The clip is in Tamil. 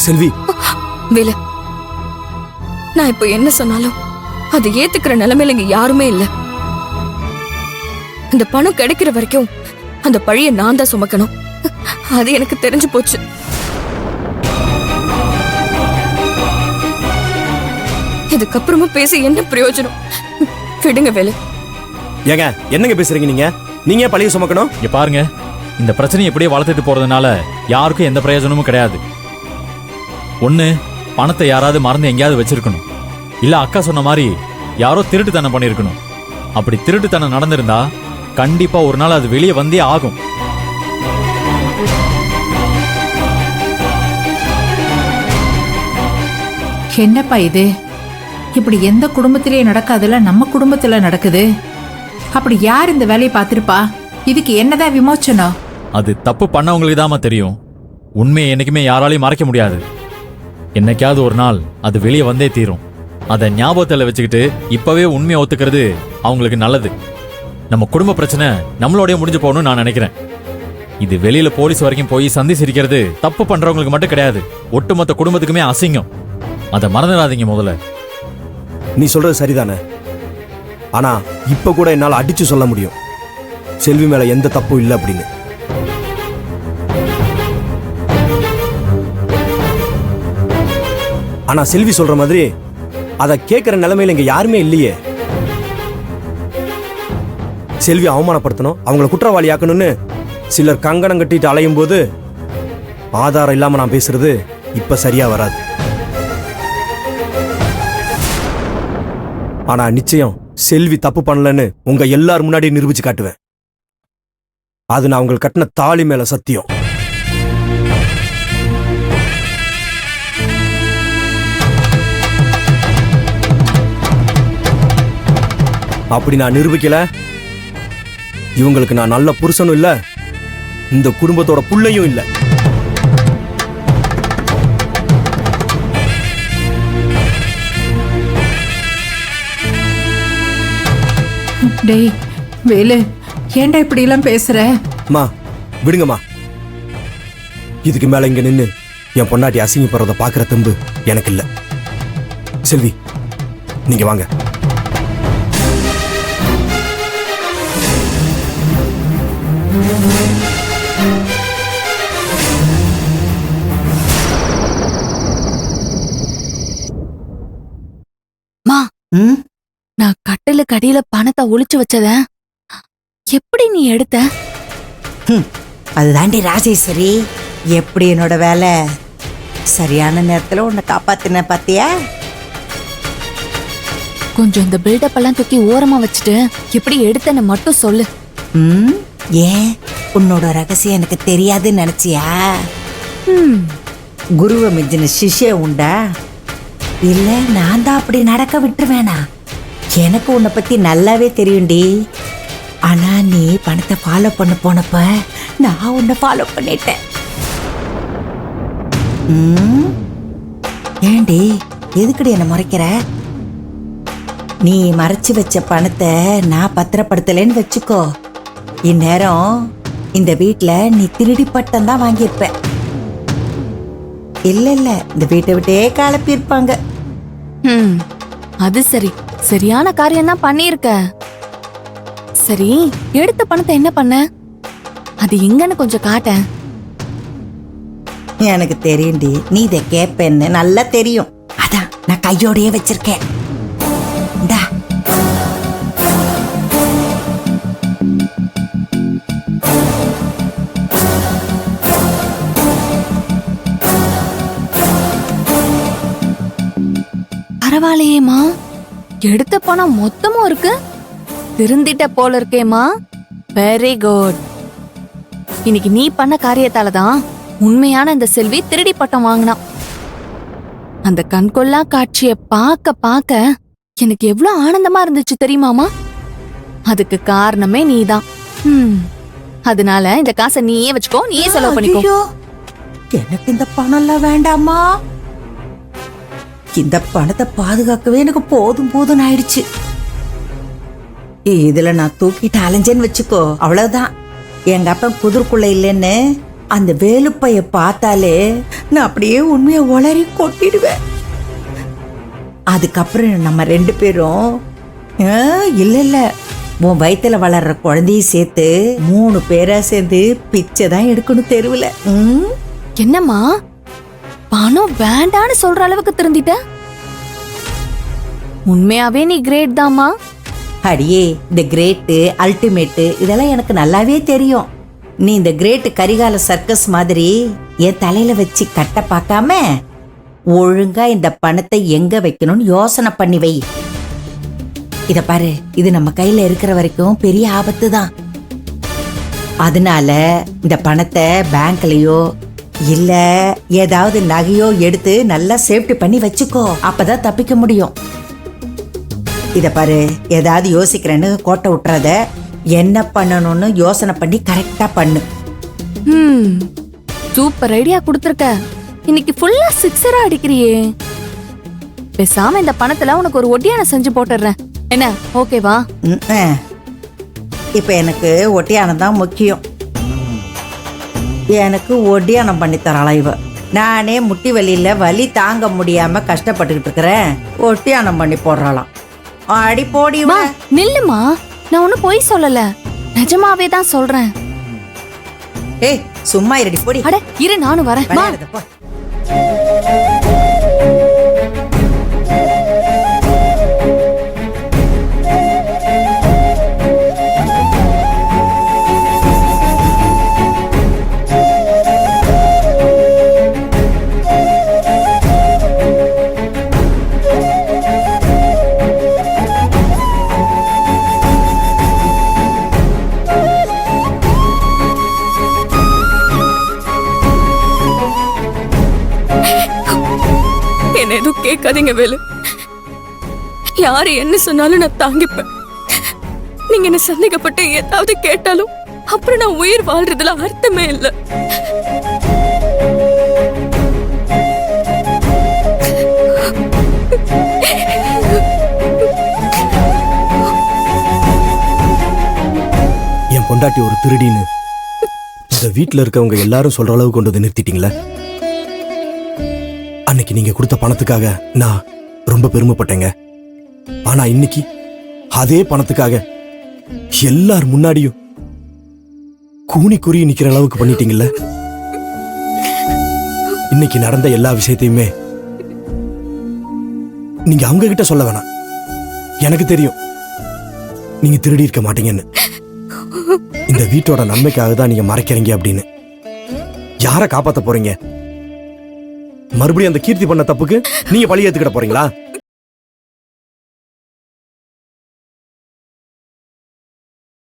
செல்வி, வேலு, நான் இப்போ என்ன சொன்னாலும் அது ஏத்துக்கிற நிலைமையில இங்க யாருமே இல்ல. இந்த பணம் கிடைக்கிற வரைக்கும் அந்த பழிய நான் தான் சுமக்கணும். அது எனக்கு தெரிஞ்சு போச்சு. இதுக்கப்புறமும் பேசி என்ன பிரயோஜனம்? விடுங்க வேலு. ஏங்க என்னங்க பேசுறீங்க நீங்க? நீங்க பழிய சுமக்கணும்? இங்க பாருங்க, இந்த பிரச்சனையை எப்படியே வளர்த்துட்டு போறதுனால யாருக்கும் எந்த பிரயோஜனமும் கிடையாது. ஒண்ணு, பணத்தை யாராவது மறந்து எங்கேயாவது வச்சிருக்கணும். இல்ல அக்கா சொன்ன மாதிரி யாரோ திருட்டுத்தனம் பண்ணிருக்கணும். அப்படி திருட்டுத்தனம் நடந்திருந்தா கண்டிப்பா ஒரு நாள் அது வெளியே வந்தே ஆகும். என்னப்பா இது? இப்படி எந்த குடும்பத்திலேயே நடக்காதுல நம்ம குடும்பத்துல நடக்குது. அப்படி யார் இந்த வேலையை பார்த்திருப்பா? இதுக்கு என்னதான் விமோச்சனம்? அது தப்பு பண்ணவங்களுக்கு தாமா தெரியும். உண்மையை என்னைக்குமே யாராலையும் மறைக்க முடியாது. என்னைக்காவது ஒரு நாள் அது வெளியே வந்தே தீரும். அதை ஞாபகத்தில் வச்சுக்கிட்டு இப்பவே உண்மையை ஒத்துக்கிறது அவங்களுக்கு நல்லது. நம்ம குடும்ப பிரச்சனை நம்மளோடய முடிஞ்சு போகணும்னு நான் நினைக்கிறேன். இது வெளியில போலீஸ் வரைக்கும் போய் சந்தி சிரிக்கிறது தப்பு பண்றவங்களுக்கு மட்டும் கிடையாது, ஒட்டுமொத்த குடும்பத்துக்குமே அசிங்கம். அதை மறந்துடாதீங்க முதல்ல. நீ சொல்றது சரிதானே, ஆனா இப்ப கூட என்னால அடிச்சு சொல்ல முடியும் செல்வி மேல எந்த தப்பும் இல்லை அப்படின்னு. ஆனா செல்வி சொல்ற மாதிரி அதை கேட்கிற நிலைமையில இங்க யாருமே இல்லையே. செல்வி அவமானப்படுத்தணும், அவங்களை குற்றவாளி ஆக்கணும்னு சிலர் கங்கணம் கட்டிட்டு அலையும் போது ஆதாரம் இல்லாம நான் பேசுறது இப்ப சரியா வராது. ஆனா நிச்சயம் செல்வி தப்பு பண்ணலன்னு உங்க எல்லார் முன்னாடி நிரூபிச்சு காட்டுவேன். அது நான் உங்களுக்கு கட்டின தாலி மேல சத்தியம். அப்படி நான் நிரூபிக்கல, இவங்களுக்கு நான் நல்ல புருஷனும் இல்ல, இந்த குடும்பத்தோட புள்ளையும் இல்ல. டேய் வேலு, ஏன்டா இப்படி எல்லாம் பேசுற? மா விடுங்கம்மா. இதுக்கு மேல இங்க நின்னு என் பொண்டாட்டி அசிங்கப்படுறத பாக்குற தெம்பு எனக்கு இல்ல. செல்வி நீங்க வாங்க. நான் கட்டிலுக்கு அடியில பணத்தை ஒளிச்சு வச்சத எப்படி நீ எடுத்த? அதுதாண்டி ராஜேஸ்வரி, எப்படி என்னோட வேலை சரியான நேரத்துல உன்னை காப்பாத்தின பாத்தியா? கொஞ்சம் இந்த பில்டப் எல்லாம் தூக்கி ஓரமா வச்சுட்டு எப்படி எடுத்தன்னு மட்டும் சொல்லு. ஏன் உன்னோட ரகசியம் எனக்கு தெரியாதுன்னு நினைச்சியா? குருவை மிஞ்சின சிஷ்ய உண்டா? இல்ல நான் தான் அப்படி நடக்க விட்டுருவேனா? எனக்கு உன்னை பத்தி நல்லாவே தெரியும்டி. ஆனா நீ பணத்தை ஃபாலோ பண்ண போனப்ப நான் உன்னை ஃபாலோ பண்ணிட்டேன். ஏண்டி எதுக்குடி என்ன மறைக்கிற? நீ மறைச்சு வச்ச பணத்தை நான் பத்திரப்படுத்தலன்னு வச்சுக்கோ, இந்நேரம் இந்த வீட்டுல நீ திருடி பட்டம் தான் வாங்கியிருப்ப. இல்ல இல்ல, இந்த வீட்டை விட்டே கிளப்பியிருப்பாங்க. அது சரி, சரியான காரியம் தான் பண்ணிருக்க. சரி, எடுத்த பணத்தை என்ன பண்ண? அது எங்கன்னு கொஞ்சம் காட்ட. எனக்கு தெரியும்டி, நீ இதை கேப்பேன்னு நல்லா தெரியும். அதான் நான் கையோடயே வச்சிருக்கேன். இந்தா. பரவாயில்லையேமா, எடுத்த பணம் மொத்தமும் இருக்கு. திருந்திட்ட போல இருக்கேமா. Very good. இன்னைக்கு நீ பண்ண காரியத்தால தான் உண்மையான இந்த செல்வி திருடி பட்டம் வாங்கினா. அந்த கண்கொள்ளா காட்சிய பார்க்க பார்க்க எனக்கு எவ்வளவு ஆனந்தமா இருந்துச்சு தெரியுமாமா? அதுக்கு காரணமே நீதான். அதனால இந்த காசை நீயே வச்சுக்கோ, நீயே செலவு பண்ணிக்கோ. எனக்கு இந்த பணம் எல்லாம் வேண்டாமா? இந்த பணத்தை பாதுகாக்கவே எனக்கு போதும் போதும் ஆயிடுச்சு. இதுல நான் தூக்கிட்டு அலைஞ்சேன்னு வச்சுக்கோ, அவ்வளவுதான். எங்க அப்பா குதிர்க்குள்ள இல்லைன்னு அந்த வேலுப்பைய பார்த்தாலே நான் அப்படியே உண்மையை உளறி கொட்டிடுவேன். அதுக்கப்புறம் நம்ம 2 பேரும் இல்ல இல்ல உன் வயித்துல வளர்ற குழந்தையும் சேர்த்து 3 பேரா சேர்ந்து பிச்சை தான் எடுக்கணும் தெருவுல. என்னம்மா பணம் வேண்டான்னு சொல்ற அளவுக்கு திருந்திட்ட? உண்மையாவே நீ கிரேட் தாம்மா. அடியே, இந்த கிரேட்டு அல்டிமேட்டு இதெல்லாம் எனக்கு நல்லாவே தெரியும். நீ இந்த கிரேட் கரிகால சர்க்கஸ் மாதிரி என் தலையில வச்சு கட்ட பார்க்காம ஒழுங்கா இந்த பணத்தை எங்க வைக்கணும்னு யோசனை பண்ணி வை. இத பாரு, இது நம்ம கையில இருக்கிற வரைக்கும் பெரிய ஆபத்து தான். அதனால இந்த பணத்தை பேங்க்லயோ இல்ல ஏதாவது நகையோ எடுத்து நல்லா சேஃப்டி பண்ணி வச்சுக்கோ. அப்பதான் தப்பிக்க முடியும். இத பாரு, ஏதாவது யோசிக்கிறேன்னு கோட்டை விட்டுறத, என்ன பண்ணணும்னு யோசனை பண்ணி கரெக்டா பண்ணு. சூப்பர் ஐடியா கொடுத்துருக்க. இன்னைக்கு ஃபுல்லா சிக்ஸரா அடிக்கிறியே. பேசாம இந்த பணத்துல உனக்கு ஒரு ஒட்டியான செஞ்சு போட்டுறேன். என்ன, ஓகேவா? இப்ப எனக்கு ஒட்டியானம் தான் முக்கியம். எனக்கு ஒட்டியானம் பண்ணி தராளா இவ? நானே முட்டி வலியில வலி தாங்க முடியாம கஷ்டப்பட்டுக்கிட்டு இருக்கிறேன். ஒட்டியானம் பண்ணி போடுறாளாம். அடி போடி. நில்லுமா, நான் ஒன்னும் பொய் சொல்லல, நிஜமாவே தான் சொல்றேன். ஏய், சும்மா இருடி போடி. அட இரு, நானும் வரேன். விளையாடுது, போ. என்ன எதுவும் கேட்காதீங்க வேலு. யாரு என்ன சொன்னாலும் நான் தாங்கிப்பேன். நீங்க என்ன சந்தேகப்பட்டு ஏதாவது கேட்டாலும் அப்புறம் நான் உயிர் வாழ்றதுல அர்த்தமே இல்லை. என் பொண்டாட்டி ஒரு திருடின்னு இந்த வீட்டுல இருக்கவங்க எல்லாரும் சொல்ற அளவு கொண்டு வந்து நிறுத்திட்டீங்களே. அன்னைக்கு நீங்க கொடுத்த பணத்துக்காக நான் ரொம்ப பெருமைப்பட்டேங்க. ஆனா இன்னைக்கு அதே பணத்துக்காக எல்லார் முன்னாடியும் கூனி குறி நிக்கிற அளவுக்கு பண்ணிட்டீங்கல்ல. இன்னைக்கு நடந்த எல்லா விஷயத்தையுமே நீங்க அவங்க கிட்ட சொல்ல வேணாம். எனக்கு தெரியும் நீங்க திருடி இருக்க மாட்டீங்கன்னு. இந்த வீட்டோட நன்மைக்காக தான் நீங்க மறைக்கிறீங்க அப்படின்னு. யாரை காப்பாத்த போறீங்க? மறுபடியும் அந்த கீர்த்தி பண்ண தப்புக்கு நீங்க பழி ஏத்துக்கிட போறீங்களா?